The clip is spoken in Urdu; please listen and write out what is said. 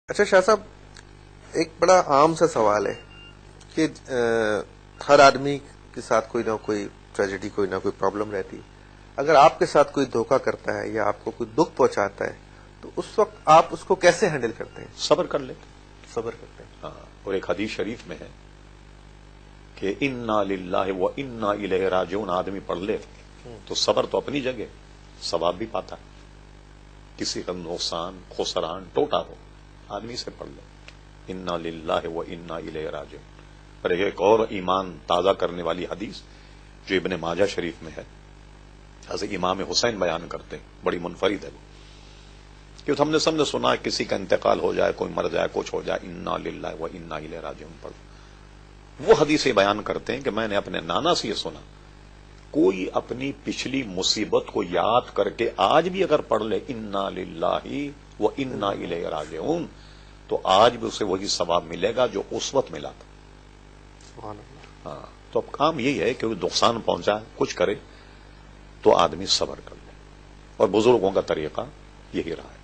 اچھا شاہ صاحب، ایک بڑا عام سا سوال ہے کہ ہر آدمی کے ساتھ کوئی نہ کوئی ٹریجڈی، کوئی نہ کوئی پرابلم رہتی ہے۔ اگر آپ کے ساتھ کوئی دھوکہ کرتا ہے یا آپ کو کوئی دکھ پہنچاتا ہے تو اس وقت آپ اس کو کیسے ہینڈل کرتے ہیں؟ صبر کر لیتے. صبر کرتے ہیں. ہاں، اور ایک حدیث شریف میں ہے کہ انا للہ و انا الیہ راجعون آدمی پڑھ لے تو صبر تو اپنی جگہ، ثواب بھی پاتا ہے. کسی کا نقصان، خسران، ٹوٹا ہو، آدمی سے پڑھ لے انا للہ و انا الیہ راجعون. پر ایک اور ایمان تازہ کرنے والی حدیث جو ابن ماجہ شریف میں ہے، حضرت امام حسین بیان کرتے ہیں، بڑی منفرد ہے وہ، کہ ہم نے سب نے سنا ہے کسی کا انتقال ہو جائے، کوئی مر جائے، کچھ ہو جائے، انا للہ و انا الیہ راجعون پڑھ. وہ حدیث بیان کرتے ہیں کہ میں نے اپنے نانا سے یہ سنا، کوئی اپنی پچھلی مصیبت کو یاد کر کے آج بھی اگر پڑھ لے انا للہ و انا الیہ راجعون تو آج بھی اسے وہی ثواب ملے گا جو اس وقت ملا تھا. سبحان اللہ. ہاں، تو اب کام یہی ہے کہ نقصان پہنچا، کچھ کرے تو آدمی صبر کر لے، اور بزرگوں کا طریقہ یہی رہا ہے.